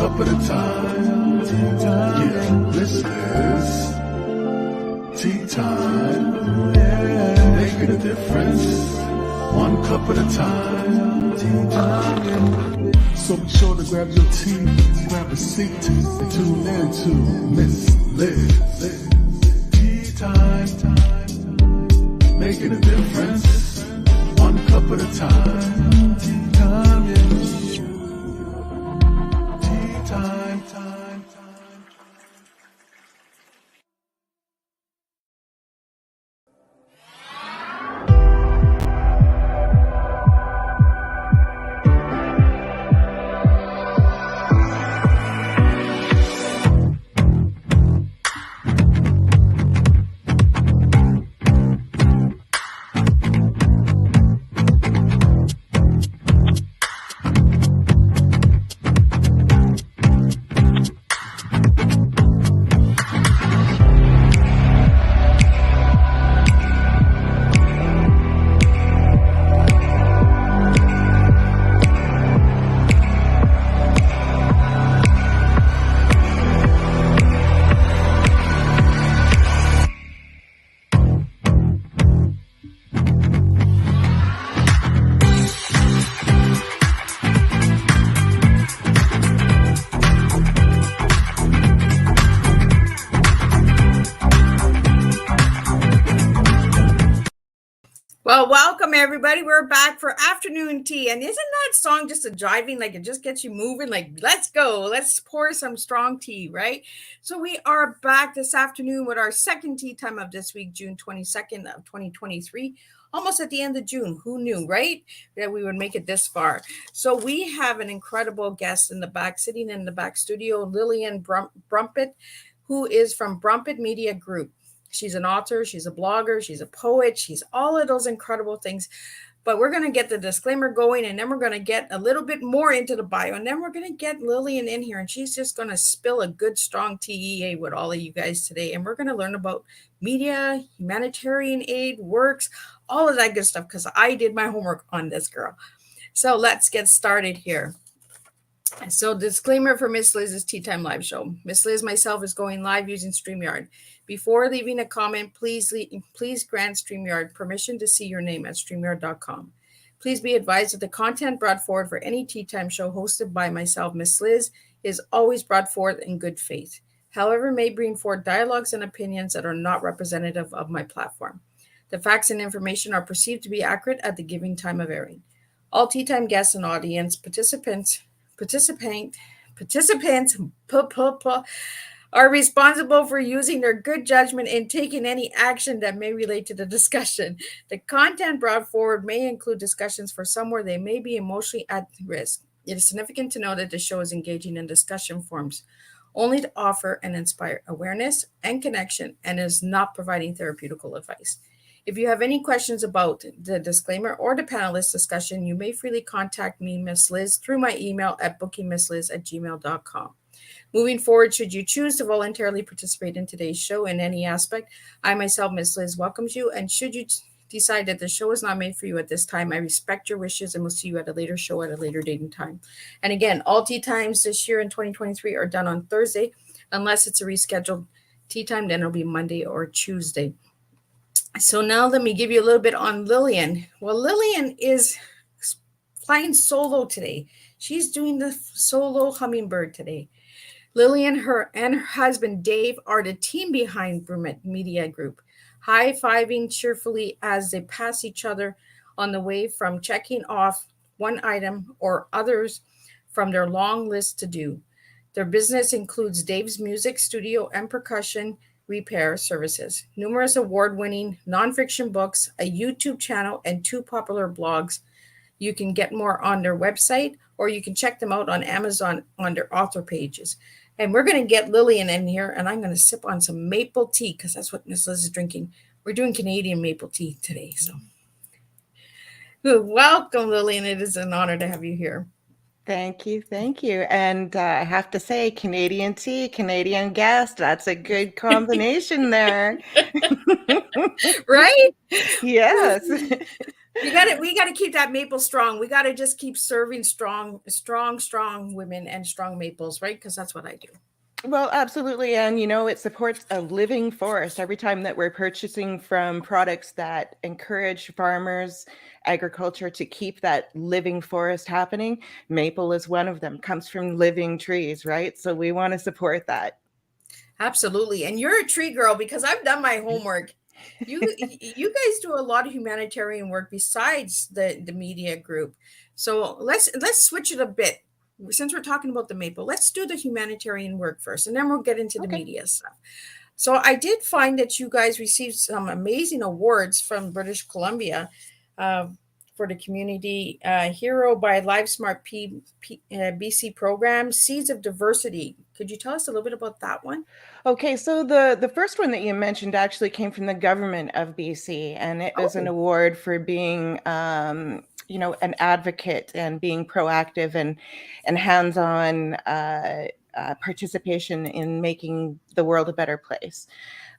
cup at a time. Yeah, this is tea time. Yeah, making a difference. One cup at a time. Tea time. So be sure to grab your tea, grab a seat, and tune in to Miss Liz. Tea time. Making a difference. One cup at a time. Tea time, yeah. Tea time. Well, welcome everybody. We're back for afternoon tea. And isn't that song just a driving, like it just gets you moving, like let's go, let's pour some strong tea, right? So we are back this afternoon with our second tea time of this week, June 22nd of 2023. Almost at the end of June. Who knew, right? That we would make it this far. So we have an incredible guest in the back, sitting in the back studio, Lillian Brummet, who is from Brummet Media Group. She's an author, she's a blogger, she's a poet, she's all of those incredible things. But we're going to get the disclaimer going, and then we're going to get a little bit more into the bio, and then we're going to get Lillian in here, and she's just going to spill a good, strong TEA with all of you guys today. And we're going to learn about media, humanitarian aid, works, all of that good stuff, because I did my homework on this girl. So let's get started here. So disclaimer for Miss Liz's Tea Time Live Show. Miss Liz, myself, is going live using StreamYard. Before leaving a comment, please grant StreamYard permission to see your name at StreamYard.com. Please be advised that the content brought forward for any Tea Time show hosted by myself, Miss Liz, is always brought forth in good faith. However, may bring forth dialogues and opinions that are not representative of my platform. The facts and information are perceived to be accurate at the given time of airing. All Tea Time guests and audience participants are responsible for using their good judgment and taking any action that may relate to the discussion. The content brought forward may include discussions for some where they may be emotionally at risk. It is significant to know that the show is engaging in discussion forums only to offer and inspire awareness and connection, and is not providing therapeutical advice. If you have any questions about the disclaimer or the panelist discussion, you may freely contact me, Miss Liz, through my email at bookingmissliz@gmail.com. Moving forward, should you choose to voluntarily participate in today's show in any aspect, I myself, Miss Liz, welcomes you. And should you decide that the show is not made for you at this time, I respect your wishes and will see you at a later show at a later date and time. And again, all tea times this year in 2023 are done on Thursday, unless it's a rescheduled tea time, then it'll be Monday or Tuesday. So now let me give you a little bit on Lillian. Well, Lillian is flying solo today. She's doing the solo Hummingbird today. Lillian and her husband, Dave, are the team behind Brummet Media Group, high-fiving cheerfully as they pass each other on the way from checking off one item or others from their long list to do. Their business includes Dave's music studio and percussion repair services, numerous award-winning nonfiction books, a YouTube channel, and 2 popular blogs. You can get more on their website, or you can check them out on Amazon on their author pages. And we're going to get Lillian in here, and I'm going to sip on some maple tea because that's what Miss Liz is drinking. We're doing Canadian maple tea today. So welcome, Lillian. It is an honor to have you here. Thank you. And I have to say, Canadian tea, Canadian guest, that's a good combination there. Right? Yes. We got to keep that maple strong. We got to just keep serving strong women and strong maples, right? Because that's what I do. Well, absolutely. And, it supports a living forest. Every time that we're purchasing from products that encourage farmers, agriculture to keep that living forest happening, maple is one of them, comes from living trees, right? So we want to support that. Absolutely. And you're a tree girl because I've done my homework. You guys do a lot of humanitarian work besides the media group. So let's switch it a bit. Since we're talking about the maple, let's do the humanitarian work first, and then we'll get into the Okay. media stuff. So I did find that you guys received some amazing awards from British Columbia uh, for the community hero by LiveSmart BC program, Seeds of Diversity. Could you tell us a little bit about that one? Okay, so the first one that you mentioned actually came from the government of BC, and it was an Oh, award for being, an advocate and being proactive and hands-on participation in making the world a better place.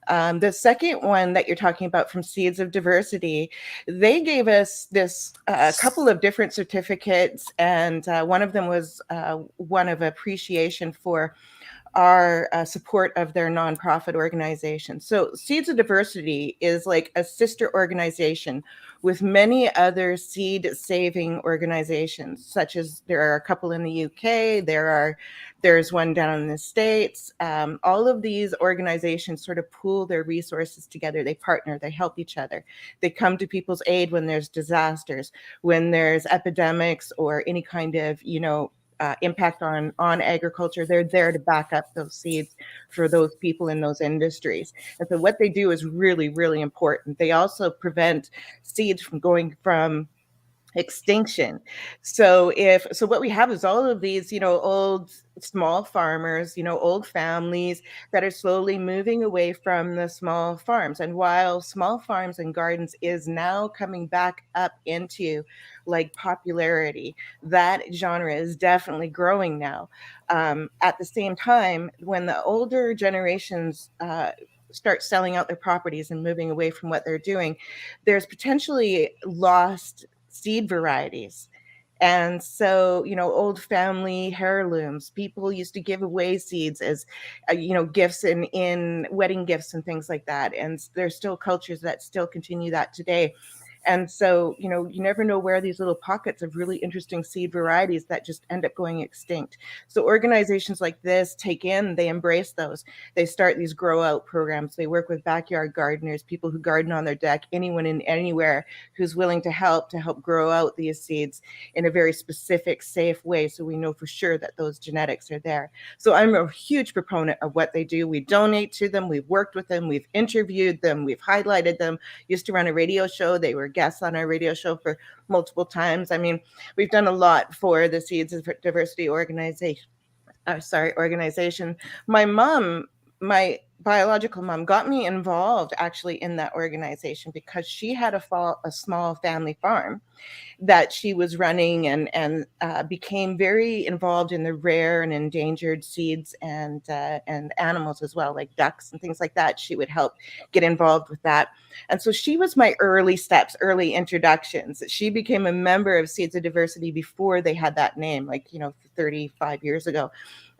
The second one that you're talking about from Seeds of Diversity, they gave us this couple of different certificates, and one of them was one of appreciation for our support of their nonprofit organization. So Seeds of Diversity is like a sister organization with many other seed saving organizations, such as there are a couple in the UK, there's one down in the States. All of these organizations sort of pool their resources together. They partner, they help each other. They come to people's aid when there's disasters, when there's epidemics or any kind of, impact on agriculture. They're there to back up those seeds for those people in those industries. And so what they do is really, really important. They also prevent seeds from going from extinction. So what we have is all of these, old small farmers, old families that are slowly moving away from the small farms. And while small farms and gardens is now coming back up into like popularity, that genre is definitely growing now. At the same time, when the older generations start selling out their properties and moving away from what they're doing, there's potentially lost seed varieties. And so, old family heirlooms, people used to give away seeds as, gifts in wedding gifts and things like that. And there's still cultures that still continue that today. And so, you never know where these little pockets of really interesting seed varieties that just end up going extinct. So organizations like this they embrace those. They start these grow out programs. They work with backyard gardeners, people who garden on their deck, anyone in anywhere who's willing to help grow out these seeds in a very specific, safe way. So we know for sure that those genetics are there. So I'm a huge proponent of what they do. We donate to them. We've worked with them. We've interviewed them. We've highlighted them. Used to run a radio show. They were guests on our radio show for multiple times. I mean, we've done a lot for the Seeds of Diversity organization. My biological mom got me involved actually in that organization because she had a small family farm that she was running and became very involved in the rare and endangered seeds and animals as well, like ducks and things like that. She would help get involved with that. And so she was my early steps, early introductions. She became a member of Seeds of Diversity before they had that name, 35 years ago.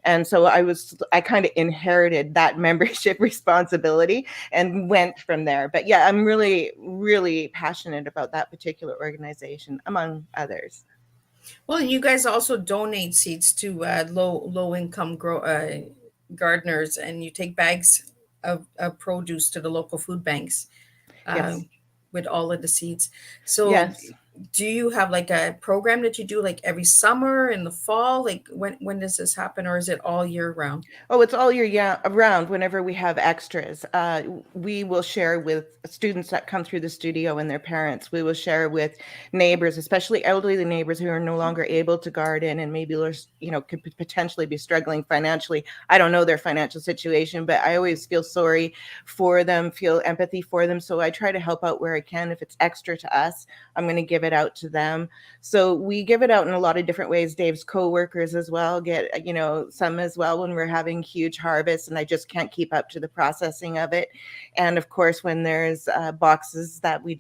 And so I kind of inherited that membership responsibility and went from there. But yeah, I'm really, really passionate about that particular organization, among others. Well, you guys also donate seeds to low income gardeners, and you take bags of produce to the local food banks uh, Yes. with all of the seeds. So Yes. do you have like a program that you do like every summer in the fall? Like when does this happen, or is it all year round? Oh, it's all year round whenever we have extras. We will share with students that come through the studio and their parents. We will share with neighbors, especially elderly neighbors who are no longer able to garden and maybe, could potentially be struggling financially. I don't know their financial situation, but I always feel sorry for them, feel empathy for them. So I try to help out where I can. If it's extra to us, I'm going to give it it out to them. So we give it out in a lot of different ways. Dave's co-workers as well get, some as well when we're having huge harvests and I just can't keep up to the processing of it. And of course, when there's boxes that we,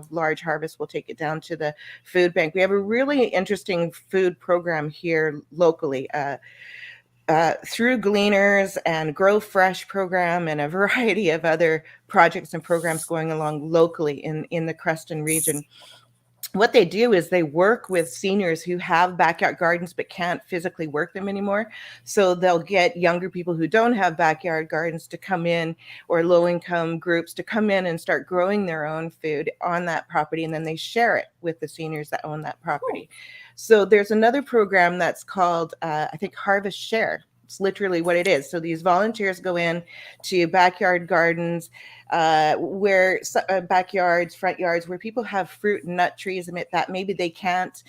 large harvest, we'll take it down to the food bank. We have a really interesting food program here locally. Through Gleaners and Grow Fresh program and a variety of other projects and programs going along locally in the Creston region. What they do is they work with seniors who have backyard gardens but can't physically work them anymore. So they'll get younger people who don't have backyard gardens to come in, or low-income groups to come in and start growing their own food on that property, and then they share it with the seniors that own that property. So there's another program that's called, I think, Harvest Share. It's literally what it is. So these volunteers go in to backyard gardens, where backyards, front yards, where people have fruit and nut trees that maybe they can't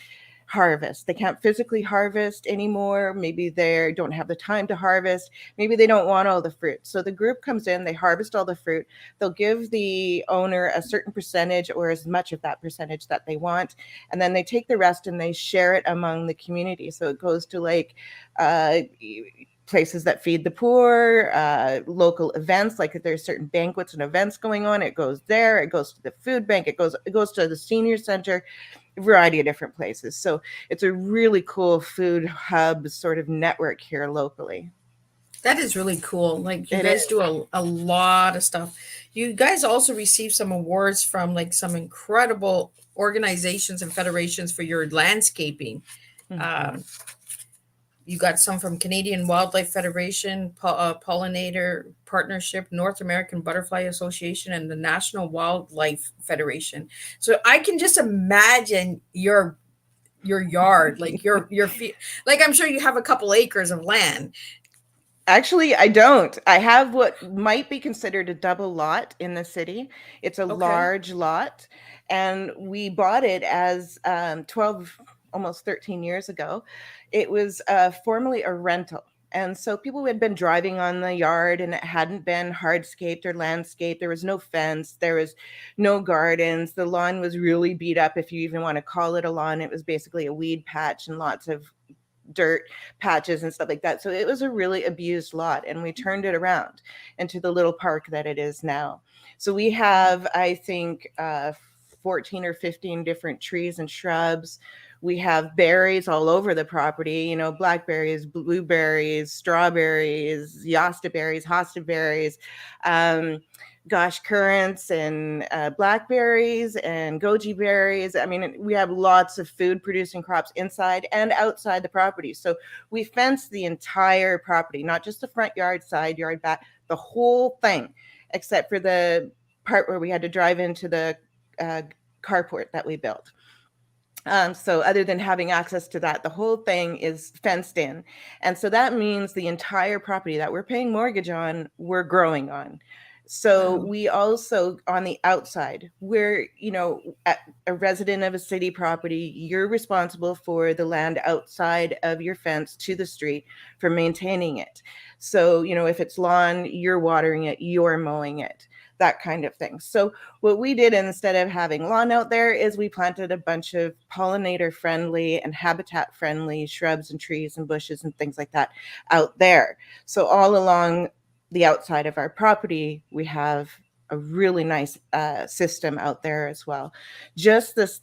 harvest. They can't physically harvest anymore. Maybe they don't have the time to harvest. Maybe they don't want all the fruit. So the group comes in, they harvest all the fruit. They'll give the owner a certain percentage or as much of that percentage that they want. And then they take the rest and they share it among the community. So it goes to places that feed the poor, local events, like if there's certain banquets and events going on, it goes there. It goes to the food bank. It goes to the senior center, a variety of different places. So it's a really cool food hub sort of network here locally. That is really cool. Like you guys do a lot of stuff. You guys also receive some awards from some incredible organizations and federations for your landscaping. Mm-hmm. You got some from Canadian Wildlife Federation, Pollinator Partnership, North American Butterfly Association, and the National Wildlife Federation. So I can just imagine your yard, your I'm sure you have a couple acres of land. Actually, I don't. I have what might be considered a double lot in the city. It's a large lot, and we bought it as 12, almost 13 years ago. It was formerly a rental. And so people had been driving on the yard and it hadn't been hardscaped or landscaped. There was no fence. There was no gardens. The lawn was really beat up, if you even want to call it a lawn. It was basically a weed patch and lots of dirt patches and stuff like that. So it was a really abused lot, and we turned it around into the little park that it is now. So we have, I think, 14 or 15 different trees and shrubs. We have berries all over the property, blackberries, blueberries, strawberries, yasta berries, hosta berries, currants and blackberries and goji berries. I mean, we have lots of food producing crops inside and outside the property. So we fence the entire property, not just the front yard, side yard, back, the whole thing, except for the part where we had to drive into the carport that we built. So other than having access to that, the whole thing is fenced in. And so that means the entire property that we're paying mortgage on, we're growing on. So we also, on the outside, we're, a resident of a city property, you're responsible for the land outside of your fence to the street for maintaining it. So, if it's lawn, you're watering it, you're mowing it, that kind of thing. So what we did, instead of having lawn out there, is we planted a bunch of pollinator friendly and habitat friendly shrubs and trees and bushes and things like that out there. So all along the outside of our property, we have a really nice system out there as well. Just this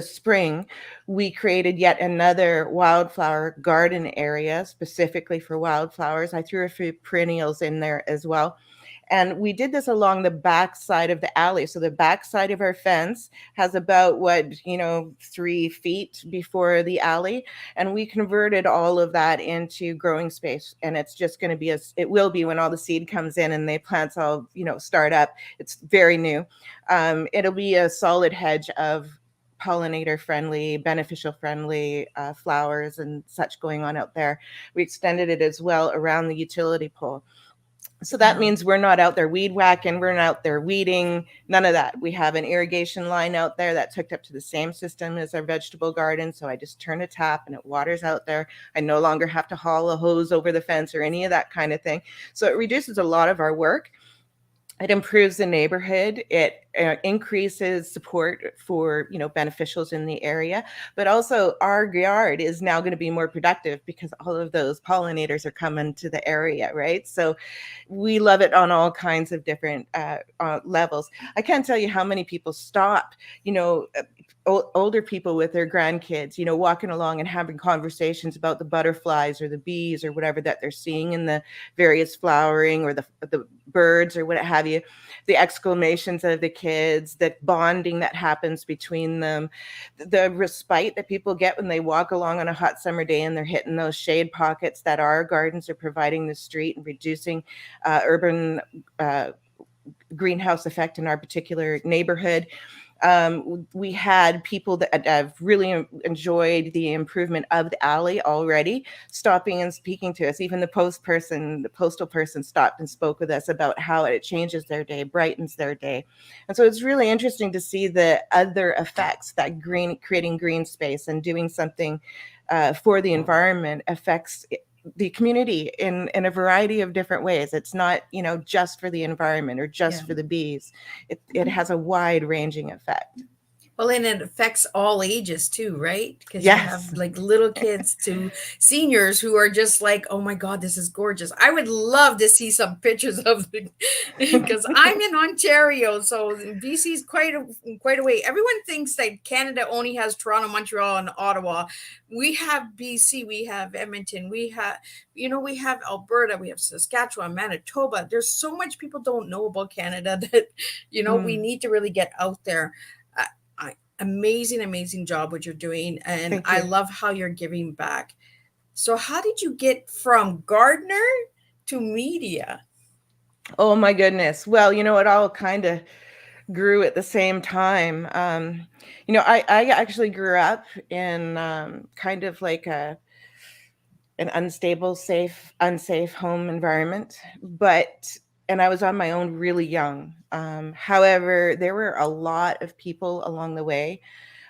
spring, we created yet another wildflower garden area specifically for wildflowers. I threw a few perennials in there as well. And we did this along the back side of the alley. So the back side of our fence has about 3 feet before the alley. And we converted all of that into growing space. And it's just going to be, it will be when all the seed comes in and the plants all, start up. It's very new. It'll be a solid hedge of pollinator friendly, beneficial friendly flowers and such going on out there. We extended it as well around the utility pole. So that means we're not out there weed whacking, we're not out there weeding, none of that. We have an irrigation line out there that's hooked up to the same system as our vegetable garden. So I just turn a tap and it waters out there. I no longer have to haul a hose over the fence or any of that kind of thing. So it reduces a lot of our work. It improves the neighborhood. It increases support for, beneficials in the area. But also, our yard is now going to be more productive because all of those pollinators are coming to the area, right? So we love it on all kinds of different levels. I can't tell you how many people stop, older people with their grandkids, walking along and having conversations about the butterflies or the bees or whatever that they're seeing in the various flowering, or the birds or what have you, the exclamations of the kids, that bonding that happens between them, the respite that people get when they walk along on a hot summer day and they're hitting those shade pockets that our gardens are providing the street, and reducing urban greenhouse effect in our particular neighborhood. We had people that have really enjoyed the improvement of the alley already, stopping and speaking to us. Even the postal person stopped and spoke with us about how it changes their day, brightens their day. And so it's really interesting to see the other effects that creating green space and doing something for the environment affects the community in a variety of different ways. It's not, just for the environment or just for the bees. It has a wide ranging effect. Well, and it affects all ages too, right? Because Yes. you have like little kids to seniors who are just like, oh my God, this is gorgeous. I would love to see some pictures of the, because I'm in Ontario, so BC is quite a way. Everyone thinks that Canada only has Toronto, Montreal, and Ottawa. We have BC, we have Edmonton, we have Alberta, we have Saskatchewan, Manitoba. There's so much people don't know about Canada that, we need to really get out there. Amazing job what you're doing, and I love how you're giving back. So how did you get from gardener to media? Oh my goodness. Well, it all kind of grew at the same time. I actually grew up in kind of like an unstable, unsafe home environment, and I was on my own really young. However, there were a lot of people along the way,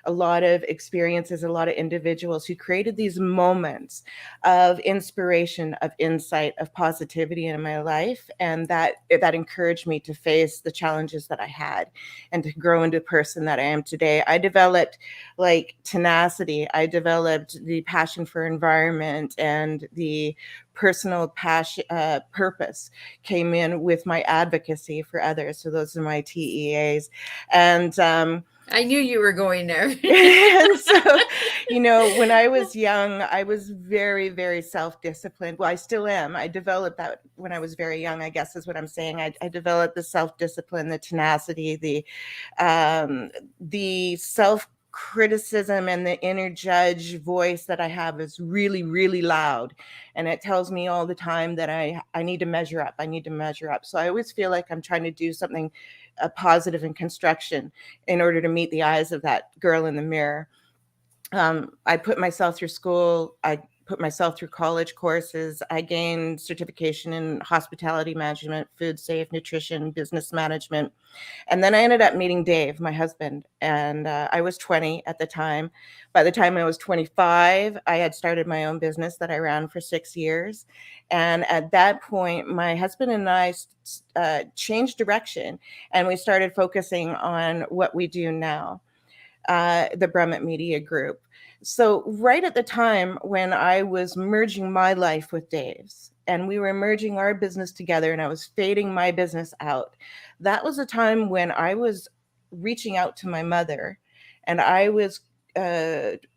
a lot of experiences, a lot of individuals who created these moments of inspiration, of insight, of positivity in my life. And that encouraged me to face the challenges that I had and to grow into the person that I am today. I developed like tenacity. I developed the passion for environment, and the personal passion, purpose came in with my advocacy for others. So those are my TEAs. And I knew you were going there. And so, when I was young, I was very, very self-disciplined. Well, I still am. I developed that when I was very young, I guess is what I'm saying. I developed the self-discipline, the tenacity, the self-criticism, and the inner judge voice that I have is really, really loud. And it tells me all the time that I need to measure up. I need to measure up. So I always feel like I'm trying to do something positive and construction in order to meet the eyes of that girl in the mirror. I put myself through school. I put myself through college courses. I gained certification in hospitality management, food safe, nutrition, business management. And then I ended up meeting Dave, my husband, and I was 20 at the time. By the time I was 25, I had started my own business that I ran for 6 years. And at that point, my husband and I changed direction, and we started focusing on what we do now, the Brummet Media Group. So right at the time when I was merging my life with Dave's, and we were merging our business together, and I was fading my business out, that was a time when I was reaching out to my mother, and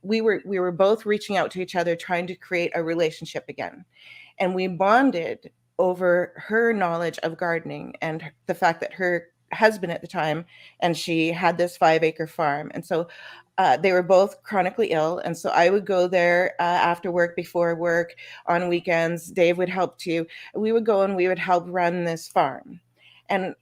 we were both reaching out to each other, trying to create a relationship again. And we bonded over her knowledge of gardening and the fact that her husband at the time, and she had this 5-acre farm. And so they were both chronically ill. And so I would go there after work, before work, on weekends. Dave would help too. We would go and we would help run this farm. And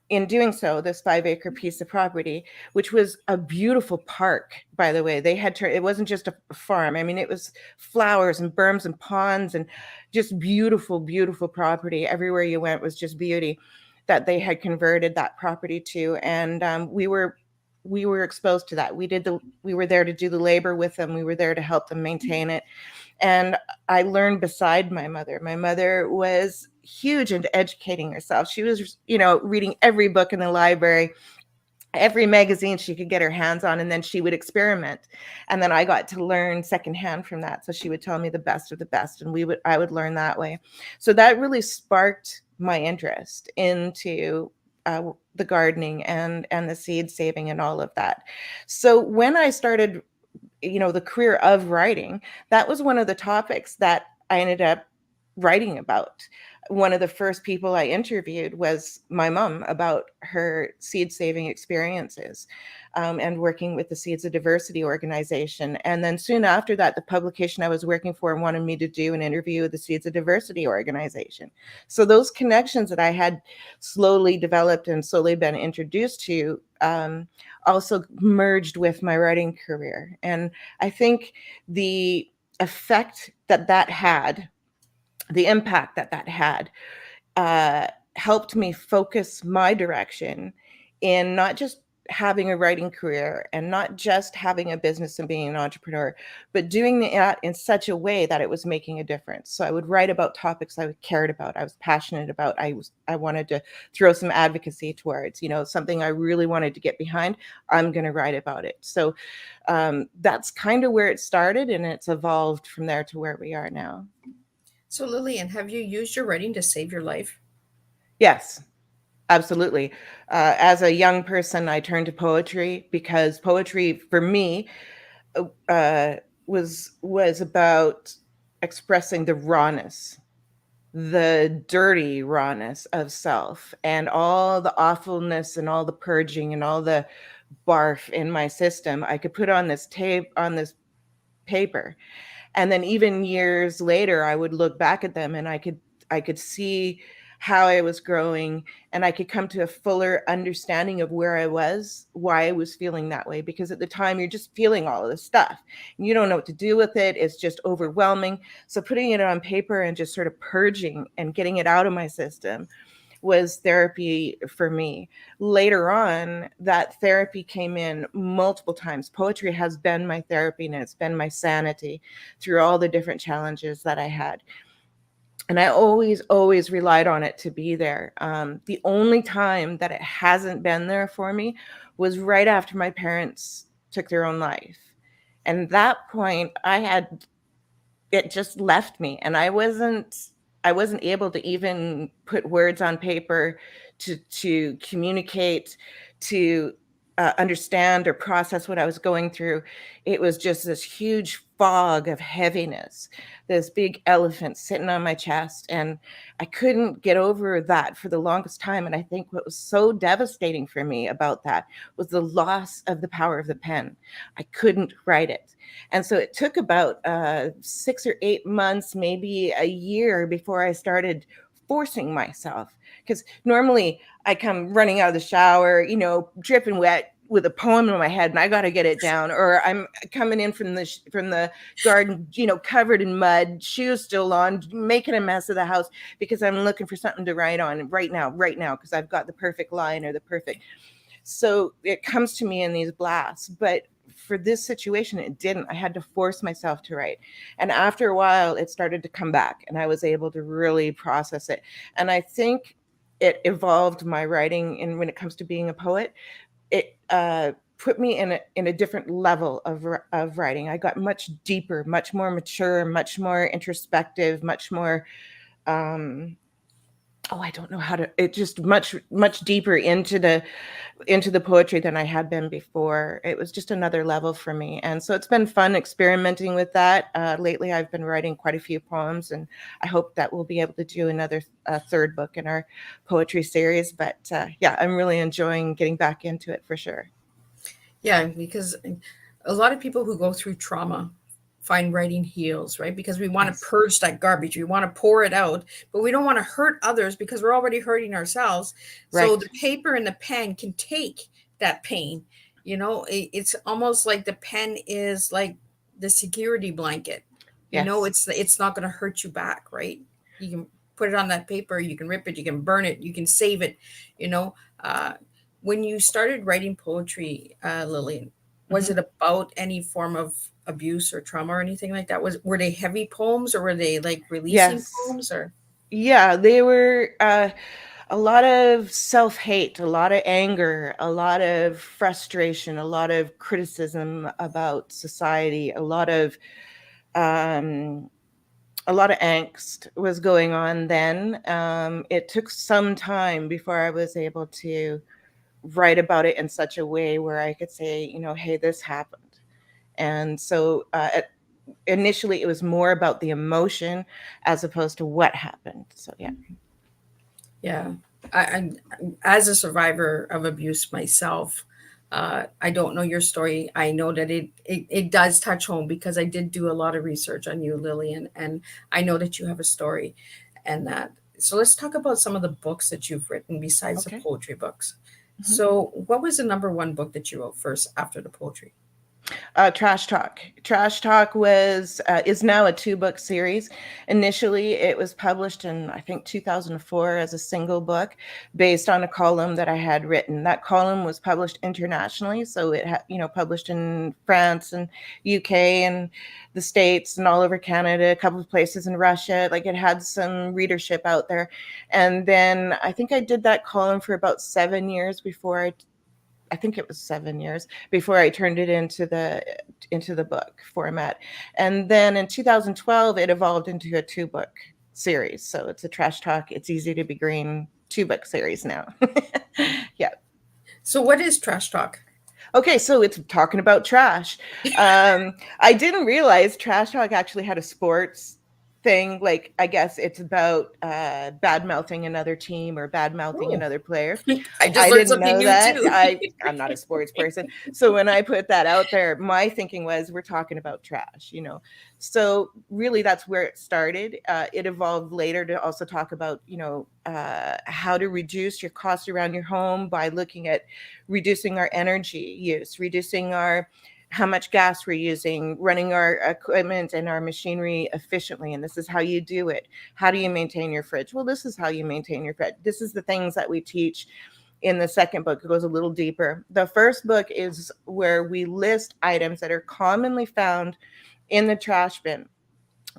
in doing so, this 5-acre piece of property, which was a beautiful park, by the way, it wasn't just a farm. I mean, it was flowers and berms and ponds and just beautiful, beautiful property. Everywhere you went was just beauty that they had converted that property to. And we were exposed to that. We were there to do the labor with them. We were there to help them maintain it. And I learned beside my mother. My mother was huge into educating herself. She was, reading every book in the library, every magazine she could get her hands on, and then she would experiment. And then I got to learn secondhand from that. So she would tell me the best of the best, and I would learn that way. So that really sparked my interest into the gardening and the seed saving and all of that. So when I started, the career of writing, that was one of the topics that I ended up writing about. One of the first people I interviewed was my mom about her seed saving experiences, and working with the Seeds of Diversity organization. And then soon after that, the publication I was working for wanted me to do an interview with the Seeds of Diversity organization. So those connections that I had slowly developed and slowly been introduced to, also merged with my writing career. And I think the effect that had, the impact that had, helped me focus my direction in not just having a writing career and not just having a business and being an entrepreneur, but doing that in such a way that it was making a difference. So I would write about topics I cared about, I was passionate about, I wanted to throw some advocacy towards, something I really wanted to get behind. I'm going to write about it. So that's kind of where it started, and it's evolved from there to where we are now. So Lillian, have you used your writing to save your life? Yes, absolutely. As a young person, I turned to poetry because poetry for me was about expressing the rawness, the dirty rawness of self, and all the awfulness and all the purging and all the barf in my system. I could put on this paper. And then even years later, I would look back at them and I could see how I was growing, and I could come to a fuller understanding of where I was, why I was feeling that way. Because at the time, you're just feeling all of this stuff. And you don't know what to do with it. It's just overwhelming. So putting it on paper and just sort of purging and getting it out of my system was therapy for me. Later on, that therapy came in multiple times. Poetry has been my therapy, and it's been my sanity through all the different challenges that I had. And I always relied on it to be there. The only time that it hasn't been there for me was right after my parents took their own life. And at that point, it just left me, and I wasn't able to even put words on paper to communicate, to understand or process what I was going through. It was just this huge fog of heaviness, this big elephant sitting on my chest, and I couldn't get over that for the longest time. And I think what was so devastating for me about that was the loss of the power of the pen. I couldn't write it. And so it took about 6 or 8 months, maybe a year, before I started forcing myself. Because normally I come running out of the shower, dripping wet with a poem in my head, and I got to get it down. Or I'm coming in from the garden, covered in mud, shoes still on, making a mess of the house because I'm looking for something to write on right now, because I've got the perfect line or the perfect. So it comes to me in these blasts. But for this situation, it didn't. I had to force myself to write. And after a while, it started to come back, and I was able to really process it. And I think it evolved my writing. And when it comes to being a poet, it put me in a different level of writing. I got much deeper, much more mature, much more introspective, much more I don't know how to, it just much deeper into the poetry than I had been before. It was just another level for me. And so it's been fun experimenting with that. Lately, I've been writing quite a few poems, and I hope that we'll be able to do another third book in our poetry series. But yeah, I'm really enjoying getting back into it for sure. Yeah, because a lot of people who go through trauma find writing heals, right? Because we want to purge that garbage. We want to pour it out, but we don't want to hurt others because we're already hurting ourselves. Right. So the paper and the pen can take that pain. It's almost like the pen is like the security blanket. Yes. It's not going to hurt you back, right? You can put it on that paper, you can rip it, you can burn it, you can save it. When you started writing poetry, Lillian, was it about any form of abuse or trauma or anything like that? Were they heavy poems, or were they like releasing poems? Or Yeah, they were a lot of self-hate, a lot of anger, a lot of frustration, a lot of criticism about society, um, a lot of angst was going on then. It took some time before I was able to write about it in such a way where I could say, hey, this happened. And so initially, it was more about the emotion as opposed to what happened. So, yeah. Yeah, I as a survivor of abuse myself, I don't know your story. I know that it does touch home because I did do a lot of research on you, Lillian, and I know that you have a story, and that. So let's talk about some of the books that you've written besides the Okay. poetry books. Mhm. So, what was the number one book that you wrote first after the poetry? Trash Talk. Trash Talk was is now a 2-book series. Initially, it was published in I think 2004 as a single book, based on a column that I had written. That column was published internationally, so it published in France and UK and the States and all over Canada, a couple of places in Russia. Like, it had some readership out there, and then I think I did that column for about 7 years before I think it was 7 years before I turned it into the book format. And then in 2012, it evolved into a 2-book series. So it's a Trash Talk, It's Easy to Be Green 2-book series now. Yeah. So, what is trash talk? Okay, so it's talking about trash. I didn't realize Trash Talk actually had a sports thing. Like, I guess it's about bad mouthing another team or bad mouthing Oh, another player. I just I learned didn't something know new that. too. I'm not a sports person. So when I put that out there, my thinking was we're talking about trash. So really that's where it started. It evolved later to also talk about, how to reduce your costs around your home by looking at reducing our energy use, reducing our how much gas we're using, running our equipment and our machinery efficiently. And this is how you do it. How do you maintain your fridge? Well, this is how you maintain your fridge. This is the things that we teach in the second book. It goes a little deeper. The first book is where we list items that are commonly found in the trash bin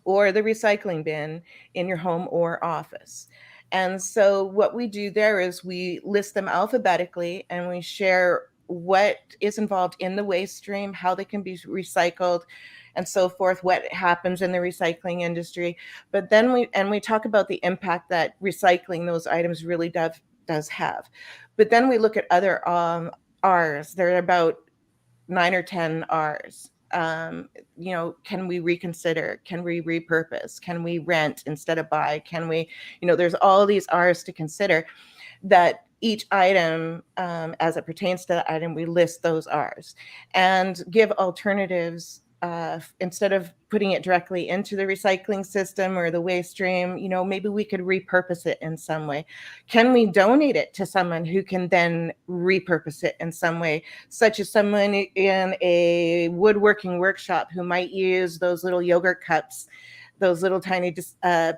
or the recycling bin in your home or office. And so what we do there is we list them alphabetically and we share what is involved in the waste stream, how they can be recycled, and so forth, what happens in the recycling industry. But then we talk about the impact that recycling those items really does have. But then we look at other R's. There are about 9 or 10 R's. Can we reconsider? Can we repurpose? Can we rent instead of buy? Can we, there's all these R's to consider that each item, as it pertains to the item, we list those R's and give alternatives. Instead of putting it directly into the recycling system or the waste stream, maybe we could repurpose it in some way. Can we donate it to someone who can then repurpose it in some way, such as someone in a woodworking workshop who might use those little yogurt cups, those little tiny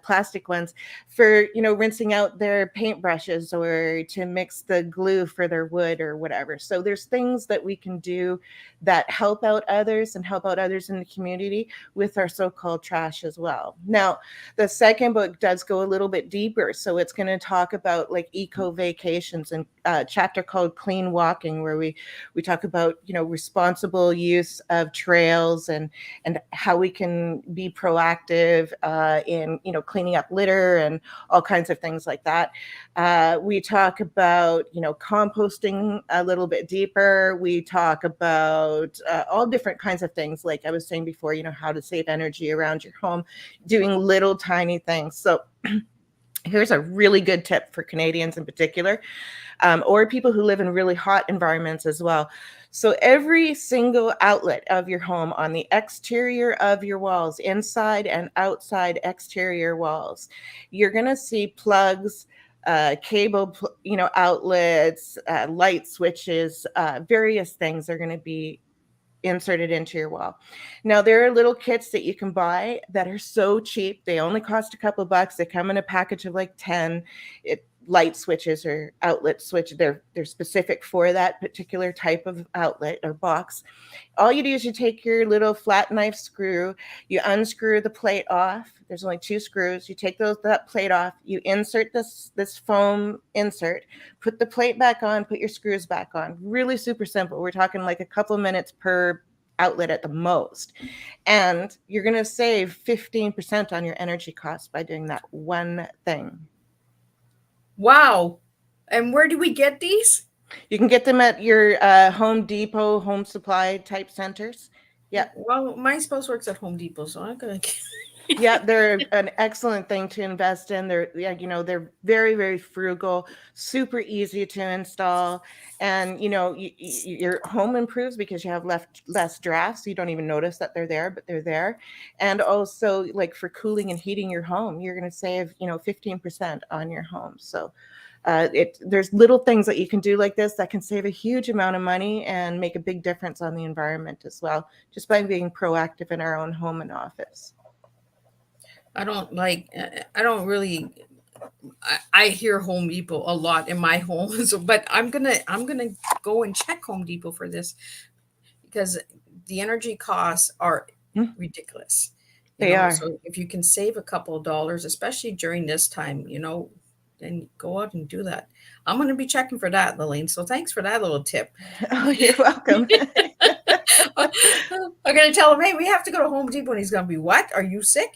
plastic ones for rinsing out their paintbrushes or to mix the glue for their wood or whatever. So there's things that we can do that help out others and help out others in the community with our so-called trash as well. Now, the second book does go a little bit deeper. So it's going to talk about like eco vacations and a chapter called Clean Walking, where we talk about responsible use of trails and how we can be proactive in cleaning up litter and all kinds of things like that. We talk about composting a little bit deeper. We talk about all different kinds of things, like I was saying before, how to save energy around your home, doing little tiny things. So here's a really good tip for Canadians in particular, or people who live in really hot environments as well. So every single outlet of your home, on the exterior of your walls, inside and outside exterior walls, you're going to see plugs, cable, outlets, light switches, various things are going to be inserted into your wall. Now, there are little kits that you can buy that are so cheap. They only cost a couple bucks. They come in a package of like 10. light switches or outlet switch. They're specific for that particular type of outlet or box. All you do is you take your little flat knife screw, you unscrew the plate off. There's only 2 screws. You take that plate off, you insert this foam insert, put the plate back on, put your screws back on. Really super simple. We're talking like a couple minutes per outlet at the most. And you're going to save 15% on your energy costs by doing that one thing. Wow. And where do we get these? You can get them at your Home Depot, home supply type centers. Yeah. Well, my spouse works at Home Depot, so I'm going to. Yeah, they're an excellent thing to invest in. They're very, very frugal, super easy to install. And, your home improves because you have less drafts. So you don't even notice that they're there, but they're there. And also, like, for cooling and heating your home, you're going to save, 15% on your home. So there's little things that you can do like this that can save a huge amount of money and make a big difference on the environment as well, just by being proactive in our own home and office. I hear Home Depot a lot in my home, but I'm gonna go and check Home Depot for this because the energy costs are ridiculous. They are. So if you can save a couple of dollars, especially during this time, then go out and do that. I'm going to be checking for that, Lillian. So thanks for that little tip. Oh, you're welcome. I'm going to tell him, hey, we have to go to Home Depot. And he's going to be, what? Are you sick?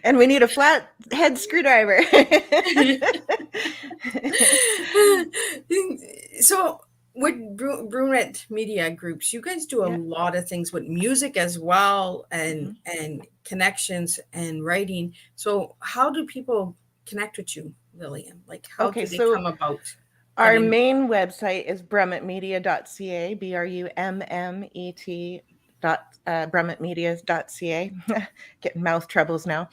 And we need a flat head screwdriver. So with Brummet Media Groups, you guys do a lot of things with music as well, and connections and writing. So how do people connect with you, Lillian? Like, how do they come about? Our main website is brummetmedia.ca, BRUMMET brummetmedia.ca. Getting mouth troubles now.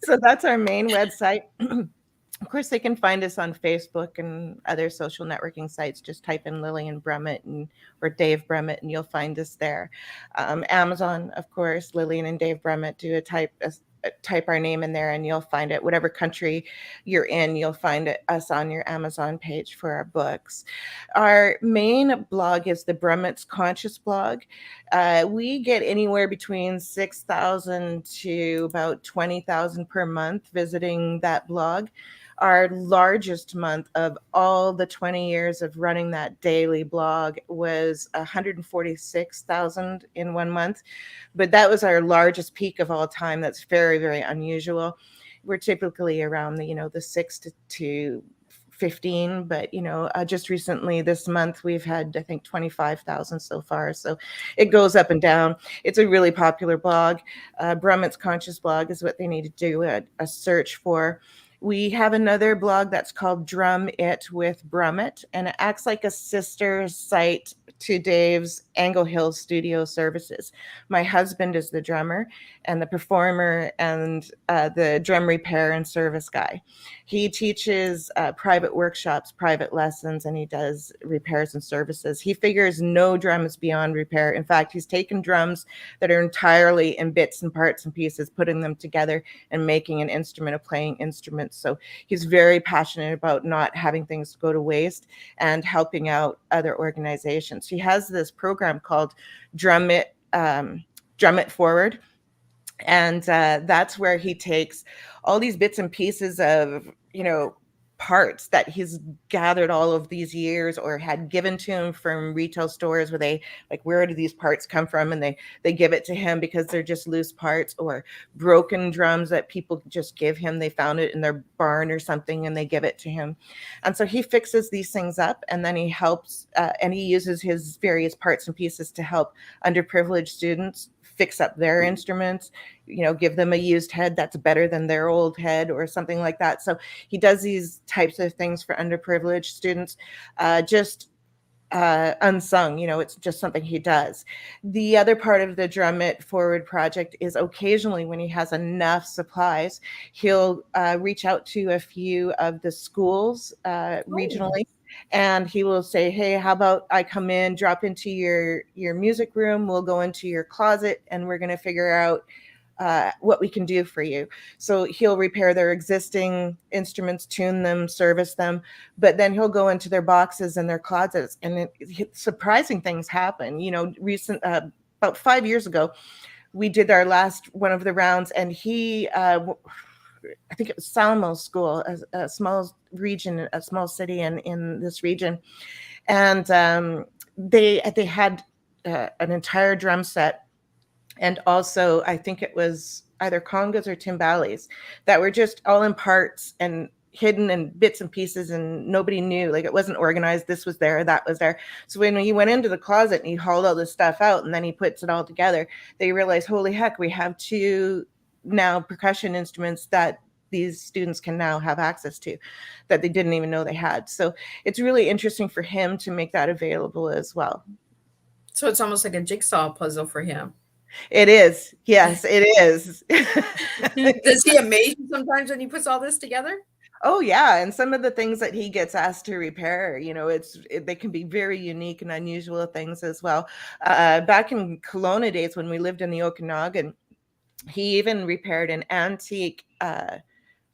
So that's our main website. Of course, they can find us on Facebook and other social networking sites. Just type in Lillian Brummet or Dave Brummet, and you'll find us there. Amazon, of course, Lillian and Dave Brummet. Type our name in there, and you'll find it. Whatever country you're in, you'll find us on your Amazon page for our books. Our main blog is the Brummet's Conscious blog. We get anywhere between 6,000 to about 20,000 per month visiting that blog. Our largest month of all the 20 years of running that daily blog was 146,000 in one month. But that was our largest peak of all time. That's very, very unusual. We're typically around the 6 to 15, but just recently this month we've had, I think, 25,000 so far. So it goes up and down. It's a really popular blog. Brummet's Conscious blog is what they need to do a search for. We have another blog that's called Drum It with Brummet, and it acts like a sister site to Dave's Angle Hill Studio Services. My husband is the drummer and the performer and the drum repair and service guy. He teaches private workshops, private lessons, and he does repairs and services. He figures no drum is beyond repair. In fact, he's taken drums that are entirely in bits and parts and pieces, putting them together and making an instrument, a playing instrument. So he's very passionate about not having things go to waste and helping out other organizations. He has this program called Drum It Forward. And that's where he takes all these bits and pieces of, parts that he's gathered all of these years or had given to him from retail stores where they like, where do these parts come from? And they give it to him because they're just loose parts, or broken drums that people just give him. They found it in their barn or something and they give it to him. And so he fixes these things up, and then he helps and he uses his various parts and pieces to help underprivileged students fix up their instruments, give them a used head that's better than their old head or something like that. So he does these types of things for underprivileged students, just unsung, it's just something he does. The other part of the Drum It Forward project is occasionally when he has enough supplies, he'll reach out to a few of the schools regionally. And he will say, hey, how about I come in, drop into your music room, we'll go into your closet, and we're going to figure out what we can do for you. So he'll repair their existing instruments, tune them, service them, but then he'll go into their boxes and their closets, and surprising things happen. About 5 years ago, we did our last one of the rounds, and he, I think it was Salmo School, a small region, a small city in this region, and they had an entire drum set. And also, I think it was either congas or timbales that were just all in parts and hidden in bits and pieces, and nobody knew. Like, it wasn't organized. This was there, that was there. So when he went into the closet and he hauled all this stuff out and then he puts it all together, they realized, holy heck, we have 2 now percussion instruments that these students can now have access to that they didn't even know they had. So it's really interesting for him to make that available as well. So it's almost like a jigsaw puzzle for him. It is. Yes, it is. Does he amaze you sometimes when he puts all this together? Oh yeah, and some of the things that he gets asked to repair, they can be very unique and unusual things as well. Back in Kelowna days when we lived in the Okanagan, he even repaired an antique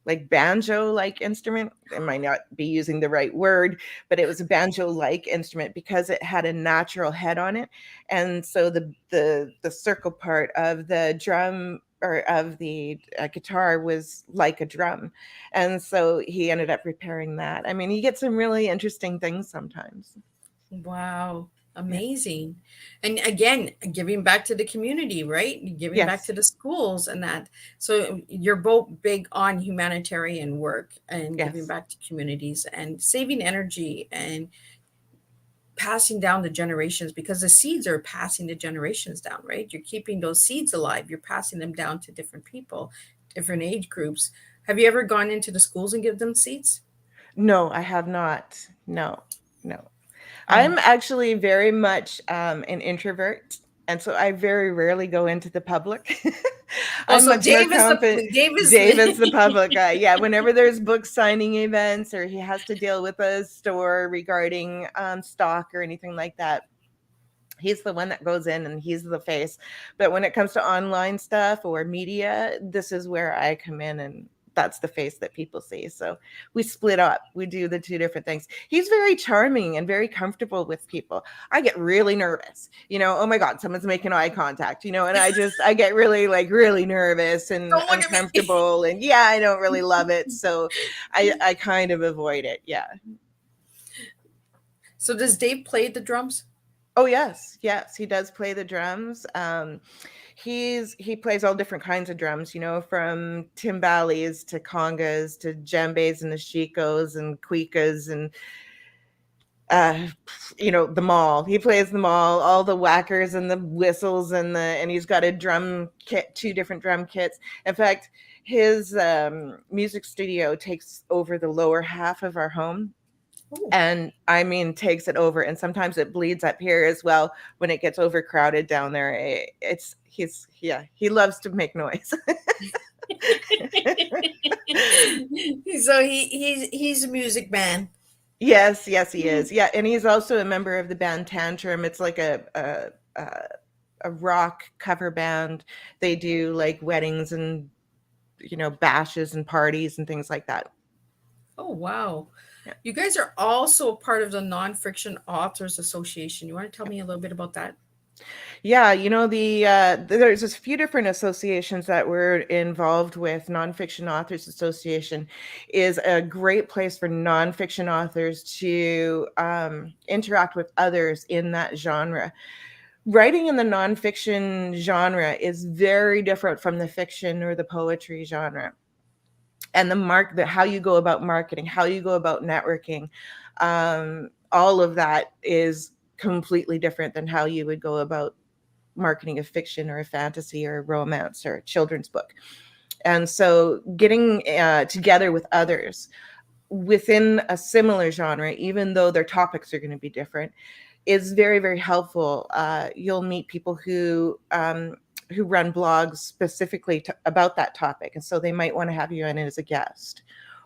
like banjo-like instrument. I might not be using the right word, but it was a banjo-like instrument because it had a natural head on it. And so the circle part of the drum or of the guitar was like a drum. And so he ended up repairing that. I mean, you get some really interesting things sometimes. Wow. Amazing. And again, giving back to the community, right? Giving back Yes. to the schools and that. So you're both big on humanitarian work and giving Yes. back to communities and saving energy and passing down the generations, because the seeds are passing the generations down, right? You're keeping those seeds alive. You're passing them down to different people, different age groups. Have you ever gone into the schools and give them seeds? No, I have not. No. I'm actually very much an introvert, and so I very rarely go into the public. I'm Also, much more Dave is confident. Dave is the public guy. Yeah, whenever there's book signing events or he has to deal with a store regarding stock or anything like that, he's the one that goes in and he's the face. But when it comes to online stuff or media, this is where I come in, and that's the face that people see. So we split up. We do the 2 different things. He's very charming and very comfortable with people. I get really nervous, oh my God, someone's making eye contact, and I get really really nervous and Don't look at me. uncomfortable. And yeah, I don't really love it. So I kind of avoid it. Yeah. So does Dave play the drums? Oh yes, he does play the drums. He plays all different kinds of drums, from timbales to congas to djembes and ashikos and cuicas and them all. He plays them all the whackers and the whistles and he's got a drum kit, 2 different drum kits. In fact, his music studio takes over the lower half of our home. Ooh. And I mean, takes it over, and sometimes it bleeds up here as well when it gets overcrowded down there. He loves to make noise. So he's a music man. Yes, he is. Yeah, and he's also a member of the band Tantrum. It's like a rock cover band. They do like weddings and bashes and parties and things like that. Oh wow. Yeah. You guys are also a part of the Nonfiction Authors Association. You want to tell me a little bit about that? Yeah, there's a few different associations that we're involved with. Nonfiction Authors Association is a great place for nonfiction authors to interact with others in that genre. Writing in the nonfiction genre is very different from the fiction or the poetry genre. And how you go about marketing, how you go about networking, all of that is completely different than how you would go about marketing a fiction or a fantasy or a romance or a children's book. And so getting together with others within a similar genre, even though their topics are going to be different, is very, very helpful. You'll meet people who run blogs specifically about that topic. And so they might want to have you in as a guest.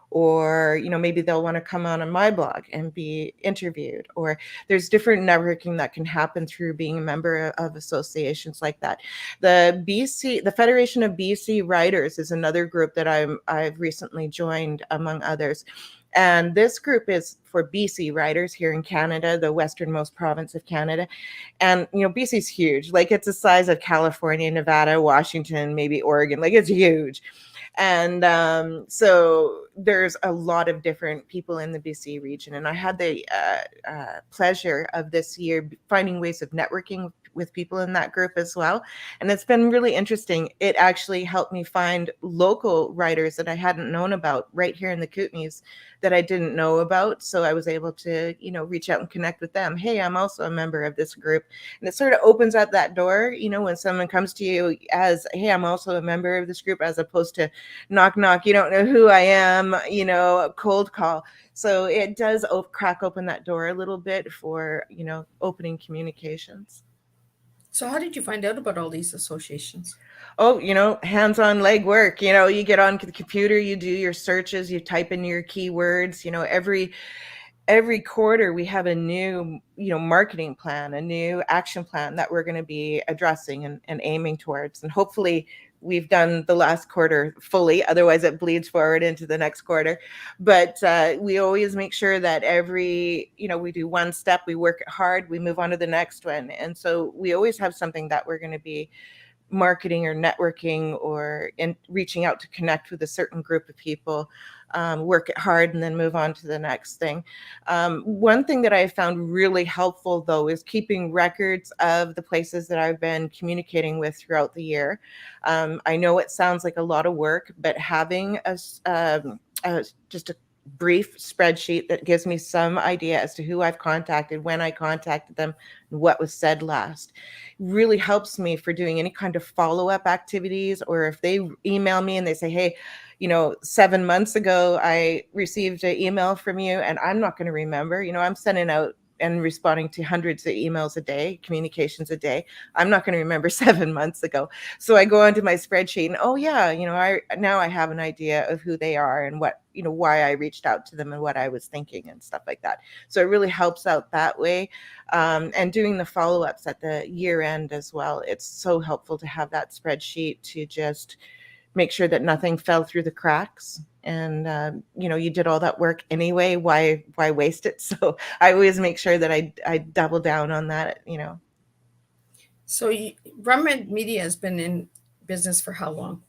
or maybe they'll want to come on my blog and be interviewed, or there's different networking that can happen through being a member of associations like that. The Federation of BC Writers is another group that I've recently joined, among others. And this group is for BC writers here in Canada, the westernmost province of Canada. And, BC's huge. Like, it's the size of California, Nevada, Washington, maybe Oregon. Like, it's huge. And so there's a lot of different people in the BC region. And I had the pleasure of this year finding ways of networking with people in that group as well. And it's been really interesting. It actually helped me find local writers that I hadn't known about right here in the Kootenays that I didn't know about. So I was able to, reach out and connect with them. Hey, I'm also a member of this group. And it sort of opens up that door, when someone comes to you as, hey, I'm also a member of this group, as opposed to knock, knock, you don't know who I am, a cold call. So it does crack open that door a little bit for, opening communications. So how did you find out about all these associations? Oh, hands-on leg work. You get on the computer, you do your searches, you type in your keywords. Every quarter we have a new, marketing plan, a new action plan that we're going to be addressing and aiming towards. And hopefully we've done the last quarter fully, otherwise it bleeds forward into the next quarter. But we always make sure that we do one step, we work it hard, we move on to the next one. And so we always have something that we're going to be marketing or networking or reaching out to connect with a certain group of people, work it hard, and then move on to the next thing. One thing that I found really helpful, though, is keeping records of the places that I've been communicating with throughout the year. I know it sounds like a lot of work, but having just a brief spreadsheet that gives me some idea as to who I've contacted, when I contacted them, and what was said last, really helps me for doing any kind of follow-up activities. Or if they email me and they say, hey, 7 months ago I received an email from you, and I'm not going to remember. I'm sending out and responding to hundreds of emails a day, communications a day. I'm not going to remember 7 months ago. So I go onto my spreadsheet and, oh yeah, I have an idea of who they are and what, why I reached out to them and what I was thinking and stuff like that. So it really helps out that way. And doing the follow-ups at the year end as well. It's so helpful to have that spreadsheet to just make sure that nothing fell through the cracks. And you did all that work anyway. Why waste it? So I always make sure that I double down on that. So Brummet Media has been in business for how long?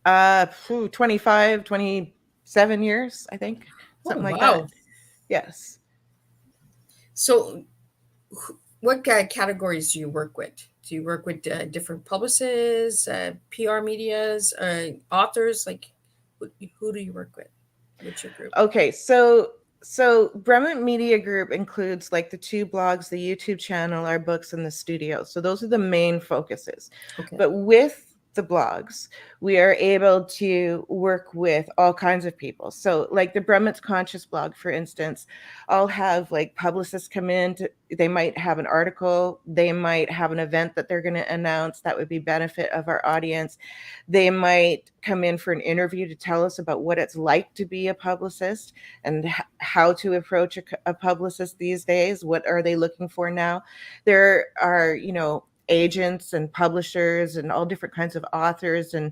25, 27 years, I think, something like that. Yes. So what categories do you work with? Do you work with different publicists, PR medias, authors? Like, who do you work with? What's your group? Okay, so Brummet Media Group includes like the 2 blogs, the YouTube channel, our books, and the studio. So those are the main focuses. Okay. But with the blogs, we are able to work with all kinds of people. So like the Brummet's Conscious blog, for instance, I'll have like publicists come in. They might have an article. They might have an event that they're going to announce that would be benefit of our audience. They might come in for an interview to tell us about what it's like to be a publicist and how to approach a publicist these days. What are they looking for now? There are, agents and publishers and all different kinds of authors and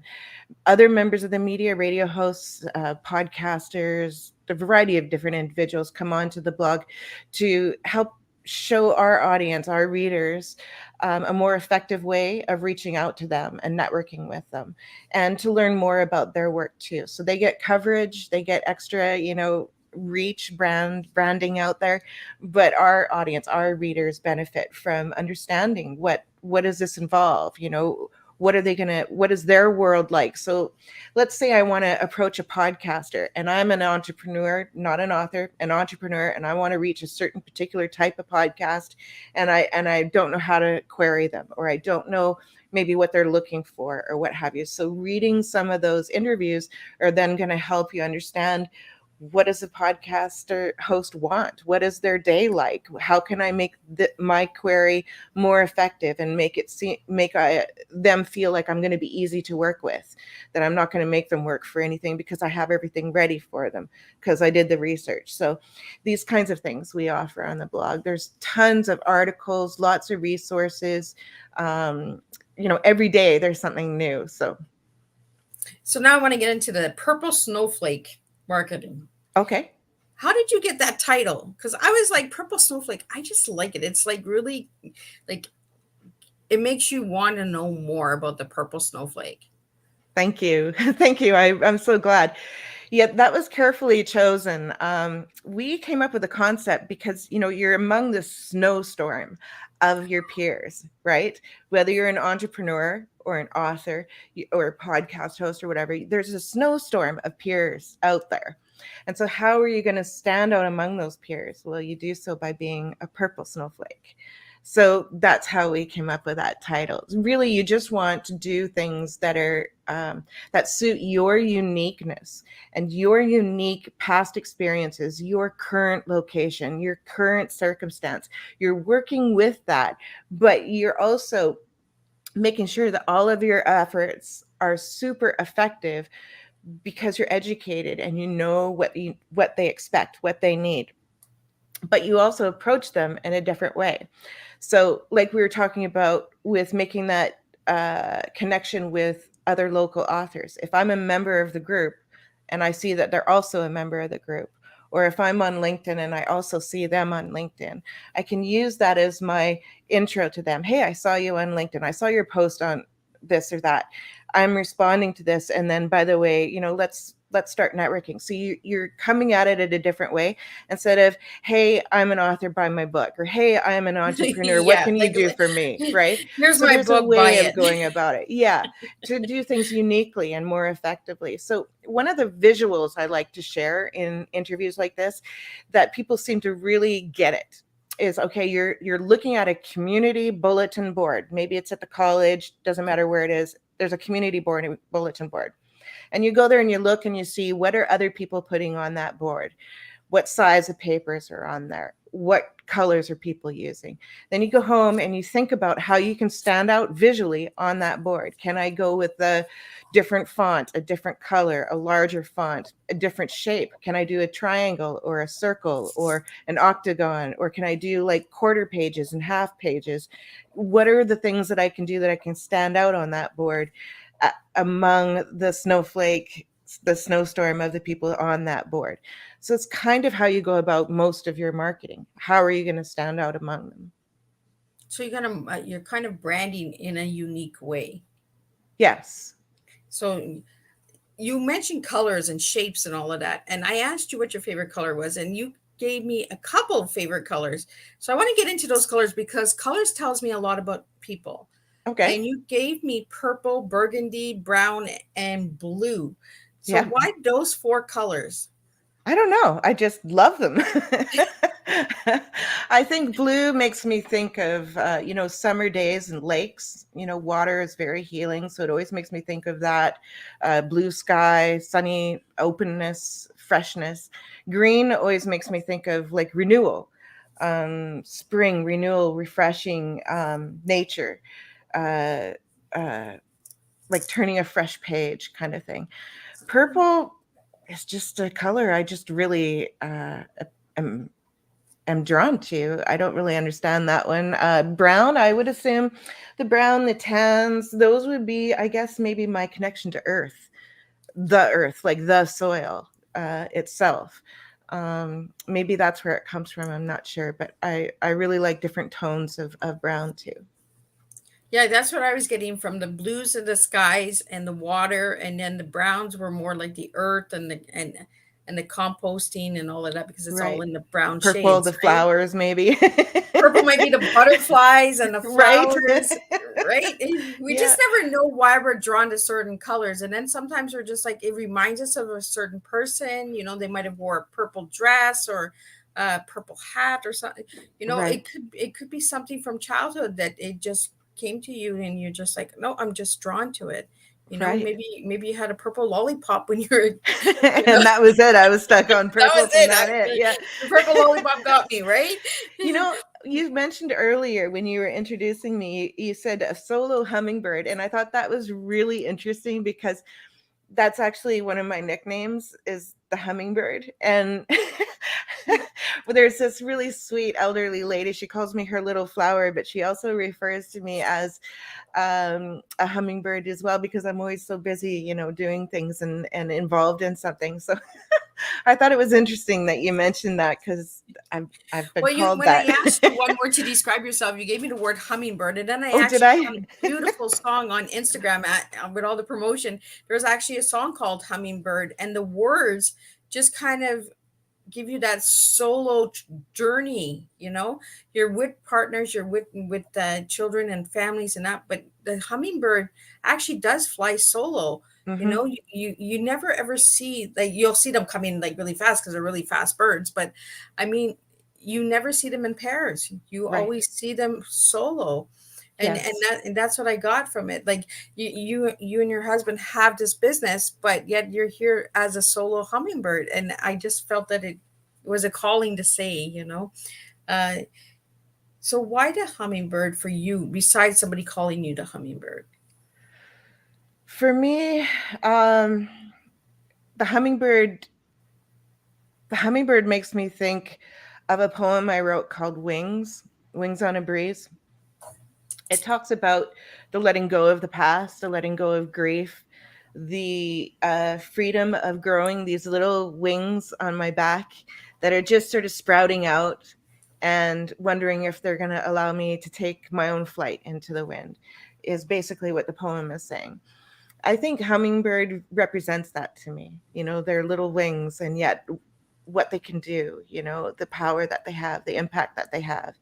other members of the media, radio hosts, podcasters, a variety of different individuals come onto the blog to help show our audience, our readers, a more effective way of reaching out to them and networking with them, and to learn more about their work too. So they get coverage, they get extra, reach, branding out there, but our audience, our readers benefit from understanding what does this involve, what is their world like? So let's say I want to approach a podcaster and I'm an entrepreneur, not an author, an entrepreneur, and I want to reach a certain particular type of podcast, and I don't know how to query them, or I don't know maybe what they're looking for or what have you. So reading some of those interviews are then going to help you understand what does a podcaster host want? What is their day like? How can I make my query more effective and make it them feel like I'm going to be easy to work with, that I'm not going to make them work for anything because I have everything ready for them because I did the research. So these kinds of things we offer on the blog. There's tons of articles, lots of resources. Every day there's something new. So now I want to get into the purple snowflake marketing. Okay. How did you get that title? Because I was like, purple snowflake, I just like it. It's like really, like, it makes you want to know more about the purple snowflake. Thank you. Thank you. I'm so glad. Yeah, that was carefully chosen. We came up with a concept because, you're among the snowstorm of your peers, right? Whether you're an entrepreneur or an author or a podcast host or whatever, there's a snowstorm of peers out there. And so how are you going to stand out among those peers? Well, you do so by being a purple snowflake. So that's how we came up with that title. Really, you just want to do things that are that suit your uniqueness and your unique past experiences, your current location, your current circumstance. You're working with that, but you're also making sure that all of your efforts are super effective because you're educated and you know what they expect, what they need. But you also approach them in a different way. So like we were talking about with making that connection with other local authors, if I'm a member of the group and I see that they're also a member of the group, or if I'm on LinkedIn and I also see them on LinkedIn, I can use that as my intro to them. Hey, I saw you on LinkedIn. I saw your post on this or that. I'm responding to this. And then, by the way, let's start networking. So you're coming at it in a different way instead of, hey, I'm an author, buy my book, or hey, I'm an entrepreneur. What can you do for me? Right. Here's so my there's book, a way buy of it. going about it. Yeah. To do things uniquely and more effectively. So one of the visuals I like to share in interviews like this that people seem to really get it is, okay, you're looking at a community bulletin board. Maybe it's at the college, doesn't matter where it is. There's a community bulletin board. And you go there and you look and you see, what are other people putting on that board? What size of papers are on there? What colors are people using? Then you go home and you think about how you can stand out visually on that board. Can I go with a different font, a different color, a larger font, a different shape? Can I do a triangle or a circle or an octagon? Or can I do like quarter pages and half pages? What are the things that I can do that I can stand out on that board among the snowstorm of the people on that board? So it's kind of how you go about most of your marketing. How are you going to stand out among them? So you're kind of branding in a unique way. Yes. So you mentioned colors and shapes and all of that. And I asked you what your favorite color was, and you gave me a couple of favorite colors. So I want to get into those colors because colors tells me a lot about people. Okay. And you gave me purple, burgundy, brown, and blue. So Yeah. why those 4 colors? I don't know. I just love them. I think blue makes me think of, summer days and lakes. Water is very healing. So it always makes me think of that. Blue sky, sunny openness, freshness. Green always makes me think of like renewal, spring, renewal, refreshing, nature, like turning a fresh page kind of thing. Purple, it's just a color I just really am drawn to. I don't really understand that one. Brown, I would assume the brown, the tans, those would be, I guess, maybe my connection to earth, like the soil itself. Maybe that's where it comes from. I'm not sure, but I really like different tones of brown too. Yeah, that's what I was getting from the blues of the skies and the water, and then the browns were more like the earth and the composting and all of that because it's all Right. in the brown Purple, shades. the Right? flowers, maybe. Purple might be the butterflies and the Right. flowers, right? We just Yeah. never know why we're drawn to certain colors, and then sometimes we're just like, it reminds us of a certain person. They might have wore a purple dress or a purple hat or something. Right. It could be something from childhood that it just came to you and you're just like, no, I'm just drawn to it. You know, Right. maybe you had a purple lollipop when you were, And that was it. I was stuck on that purple was from it. that it. Yeah. The purple lollipop got me, right? You know, you mentioned earlier when you were introducing me, you said a solo hummingbird. And I thought that was really interesting because that's actually one of my nicknames is the hummingbird. And there's this really sweet elderly lady. She calls me her little flower, but she also refers to me as a hummingbird as well because I'm always so busy, doing things and involved in something. So I thought it was interesting that you mentioned that because I've been Well, called when I that. asked you one word to describe yourself, you gave me the word hummingbird, and then I Oh, did actually I? found a beautiful song on Instagram with all the promotion. There's actually a song called Hummingbird, and the words just kind of give you that solo journey. You're with partners, you're with children and families and that, but the hummingbird actually does fly solo. Hmm. You never ever see, like, you'll see them coming like really fast because they're really fast birds, but I mean, you never see them in pairs, you Right. always see them solo. Yes. And that's what I got from it. Like, you and your husband have this business, but yet you're here as a solo hummingbird, and I just felt that it was a calling to say. uh so why the hummingbird for you, besides somebody calling you the hummingbird? For me, um, the hummingbird, the hummingbird makes me think of a poem I wrote called Wings, Wings on a Breeze. It talks about the letting go of the past, the letting go of grief, the freedom of growing these little wings on my back that are just sort of sprouting out and wondering if they're going to allow me to take my own flight into the wind, is basically what the poem is saying. I think hummingbird represents that to me, their little wings and yet what they can do, the power that they have, the impact that they have.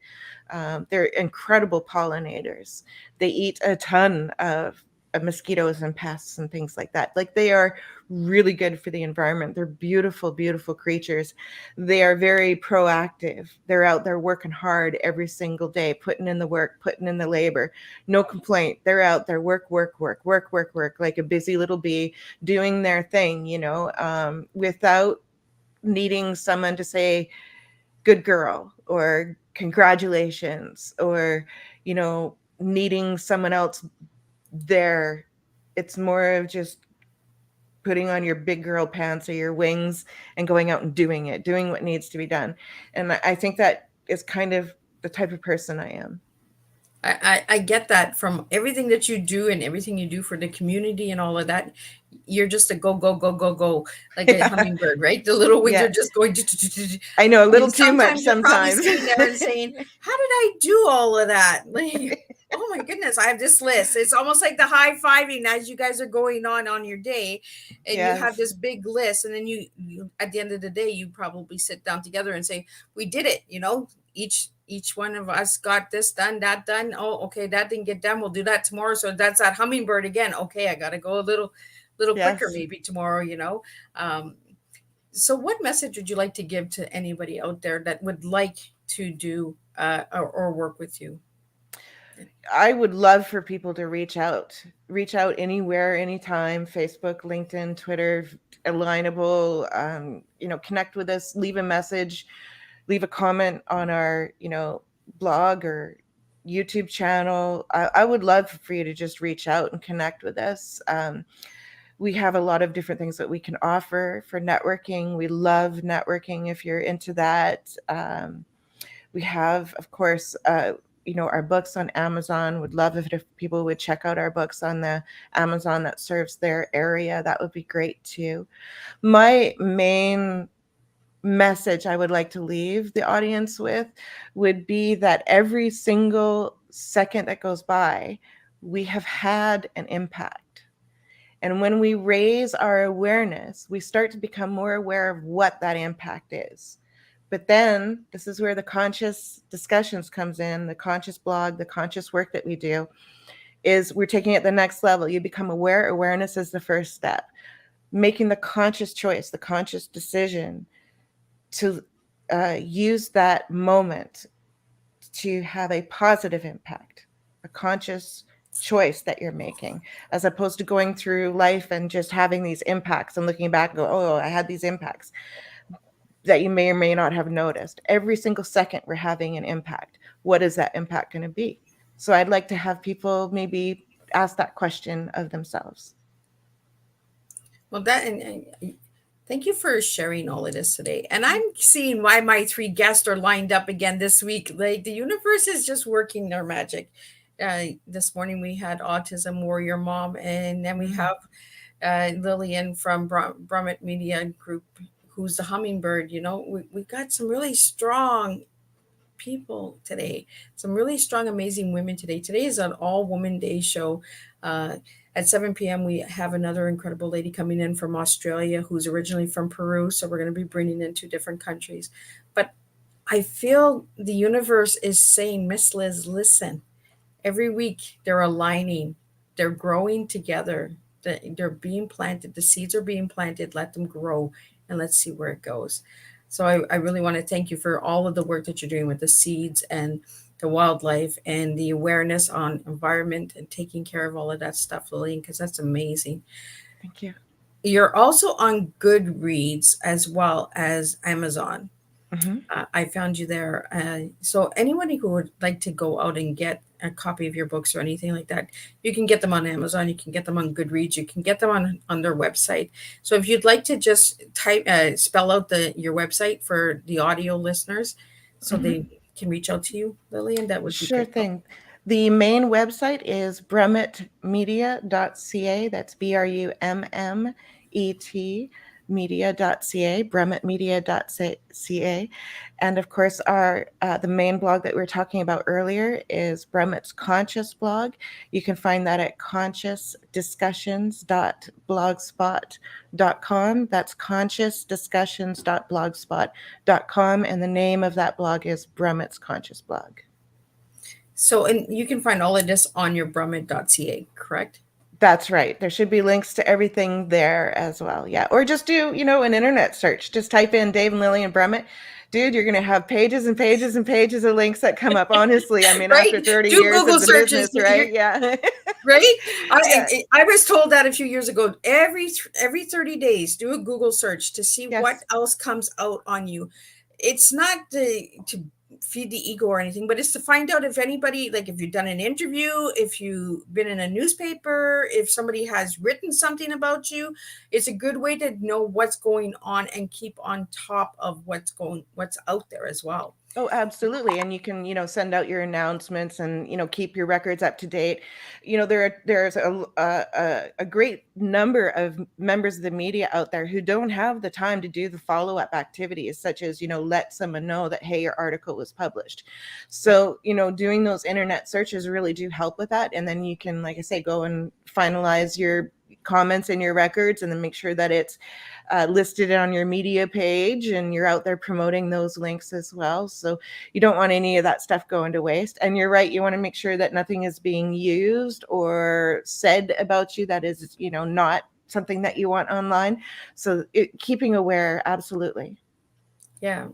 They're incredible pollinators. They eat a ton of mosquitoes and pests and things like that. Like, they are really good for the environment. They're beautiful, beautiful creatures. They are very proactive. They're out there working hard every single day, putting in the work, putting in the labor. No complaint. They're out there work, work, work, work, work, work, like a busy little bee doing their thing, without needing someone to say, good girl, or congratulations, or needing someone else there. It's more of just putting on your big girl pants or your wings and going out and doing what needs to be done. And I think that is kind of the type of person I am. I get that from everything that you do and everything you do for the community and all of that. You're just a go, go, go, go, go, like a Yeah. hummingbird, right? The little wings are Yeah, just going. I know, a little And too much sometimes you're probably sometimes. sitting there and saying, how did I do all of that? Like, oh my goodness, I have this list. It's almost like the high fiving as you guys are going on your day, and you have Yes. this big list. And then you at the end of the day, you probably sit down together and say, we did it. Each one of us got this done, that done. Oh, okay, that didn't get done. We'll do that tomorrow. So that's that hummingbird again. Okay, I got to go a little quicker Yes. maybe tomorrow. So what message would you like to give to anybody out there that would like to do or work with you? I would love for people to reach out anywhere, anytime. Facebook, LinkedIn, Twitter, Alignable. Connect with us, leave a message, leave a comment on our, blog or YouTube channel. I would love for you to just reach out and connect with us. We have a lot of different things that we can offer for networking. We love networking if you're into that. We have, of course, our books on Amazon. Would love if people would check out our books on the Amazon that serves their area. That would be great too. My main message I would like to leave the audience with would be that every single second that goes by, we have had an impact. And when we raise our awareness, we start to become more aware of what that impact is. But then this is where the conscious discussions comes in, the conscious blog, the conscious work that we do, is we're taking it the next level. You become aware. Awareness is the first step. Making the conscious choice, the conscious decision to use that moment to have a positive impact, a conscious choice that you're making, as opposed to going through life and just having these impacts and looking back and go, oh, I had these impacts that you may or may not have noticed. Every single second we're having an impact. What is that impact going to be? So I'd like to have people maybe ask that question of themselves. Well, and thank you for sharing all of this today. And I'm seeing why my three guests are lined up again this week. Like the universe is just working their magic. This morning we had Autism Warrior Mom, and then we have Lillian from Brummet Media Group, who's the Hummingbird. You know, we got some really strong people today, some really strong, amazing women today. Today is an all woman day show. At 7 p.m., we have another incredible lady coming in from Australia who's originally from Peru. So we're going to be bringing in two different countries. But I feel the universe is saying, Miss Liz, listen, every week they're aligning, they're growing together, they're being planted, the seeds are being planted, let them grow, and let's see where it goes. So I really want to thank you for all of the work that you're doing with the seeds and the wildlife and the awareness on environment and taking care of all of that stuff, Lillian, because that's amazing. Thank you. You're also on Goodreads as well as Amazon. Mm-hmm. I found you there. So anybody who would like to go out and get a copy of your books or anything like that, you can get them on Amazon. You can get them on Goodreads. You can get them on their website. So if you'd like to just spell out your website for the audio listeners, so they can reach out to you, Lillian, that would be Sure good. thing. The main website is brummetmedia.ca. That's BRUMMET media.ca, brummetmedia.ca. And of course, our the main blog that we were talking about earlier is Brummet's Conscious blog. You can find that at consciousdiscussions.blogspot.com. That's consciousdiscussions.blogspot.com. And the name of that blog is Brummet's Conscious blog. So, and you can find all of this on your brummet.ca, correct? That's right. There should be links to everything there as well. Yeah. Or just do, an internet search. Just type in Dave and Lillian Brummet. Dude, you're going to have pages and pages and pages of links that come up. Honestly, I mean, right? after 30 Do years Google of the searches, business, right? Yeah. Right? Yeah. I was told that a few years ago. Every 30 days, do a Google search to see Yes. what else comes out on you. It's not to feed the ego or anything, but it's to find out if anybody, like if you've done an interview, if you've been in a newspaper, if somebody has written something about you. It's a good way to know what's going on and keep on top of what's out there as well. Oh, absolutely. And you can, send out your announcements and, keep your records up to date. There's a great number of members of the media out there who don't have the time to do the follow-up activities, such as, let someone know that, hey, your article was published. So, doing those internet searches really do help with that. And then you can, like I say, go and finalize your comments in your records and then make sure that it's listed on your media page and you're out there promoting those links as well. So you don't want any of that stuff going to waste. And you're right, you want to make sure that nothing is being used or said about you that is, not something that you want online. So keeping aware, absolutely. Yeah.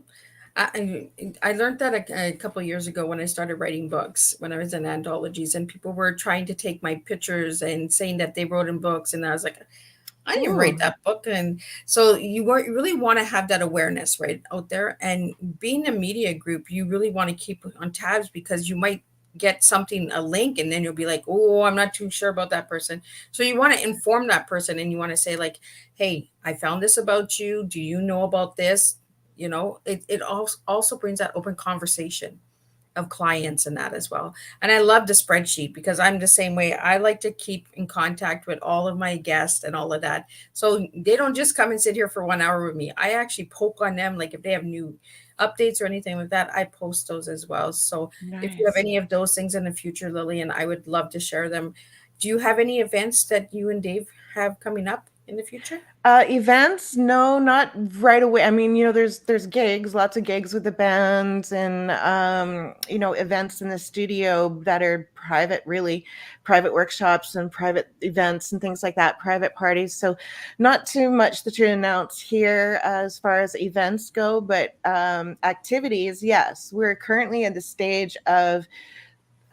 I learned that a couple of years ago when I started writing books, when I was in anthologies, and people were trying to take my pictures and saying that they wrote in books. And I was like, I didn't write that book. And so you really want to have that awareness right out there. And being a media group, you really want to keep on tabs because you might get a link, and then you'll be like, oh, I'm not too sure about that person. So you want to inform that person and you want to say like, hey, I found this about you. Do you know about this? It also brings that open conversation of clients and that as well. And I love the spreadsheet because I'm the same way. I like to keep in contact with all of my guests and all of that. So they don't just come and sit here for 1 hour with me. I actually poke on them. Like if they have new updates or anything like that, I post those as well. So if you have any of those things in the future, Lillian, I would love to share them. Do you have any events that you and Dave have coming up in the future? Events? No, not right away. I mean, there's gigs, lots of gigs with the bands and, events in the studio that are private workshops and private events and things like that, private parties. So not too much to announce here as far as events go, but activities, yes. We're currently at the stage of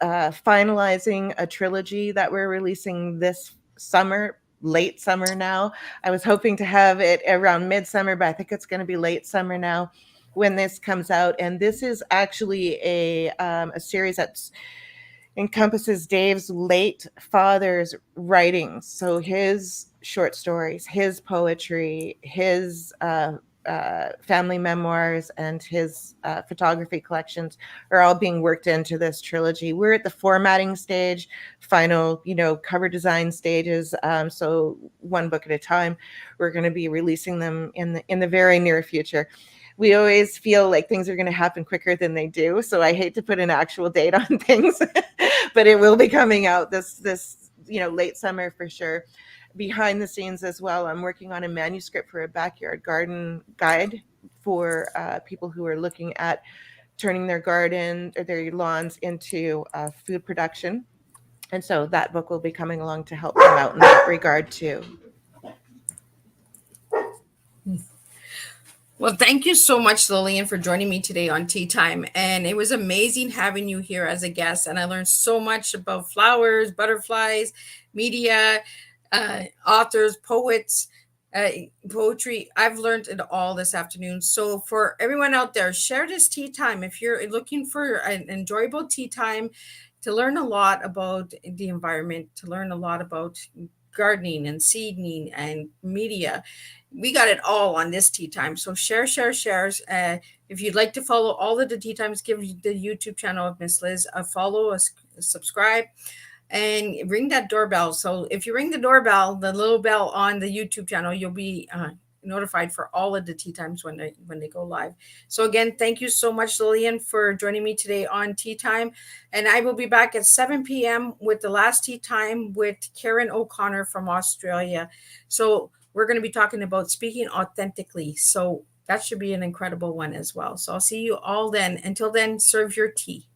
finalizing a trilogy that we're releasing this summer, late summer now. I was hoping to have it around midsummer, but I think it's going to be late summer now when this comes out. And this is actually a series that's encompasses Dave's late father's writings. So his short stories, his poetry, his family memoirs, and his photography collections are all being worked into this trilogy. We're at the formatting stage, final, cover design stages. So one book at a time. We're going to be releasing them in the very near future. We always feel like things are going to happen quicker than they do. So I hate to put an actual date on things, but it will be coming out this late summer for sure. Behind the scenes as well, I'm working on a manuscript for a backyard garden guide for people who are looking at turning their garden or their lawns into food production. And so that book will be coming along to help them out in that regard too. Well, thank you so much, Lillian, for joining me today on Tea Time. And it was amazing having you here as a guest. And I learned so much about flowers, butterflies, media, authors, poets, poetry. I've learned it all this afternoon. So for everyone out there, share this Tea Time. If you're looking for an enjoyable tea time to learn a lot about the environment, to learn a lot about gardening and seeding and media, we got it all on this Tea Time. So shares. If you'd like to follow all of the Tea Times, give the YouTube channel of Miss Liz a follow, a subscribe, and ring that doorbell. So if you ring the doorbell, the little bell on the YouTube channel, you'll be notified for all of the Tea Times when they go live. So again, thank you so much, Lillian, for joining me today on Tea Time. And I will be back at 7 p.m. with the last Tea Time with Karen O'Connor from Australia. So we're going to be talking about speaking authentically. So that should be an incredible one as well. So I'll see you all then. Until then, serve your tea.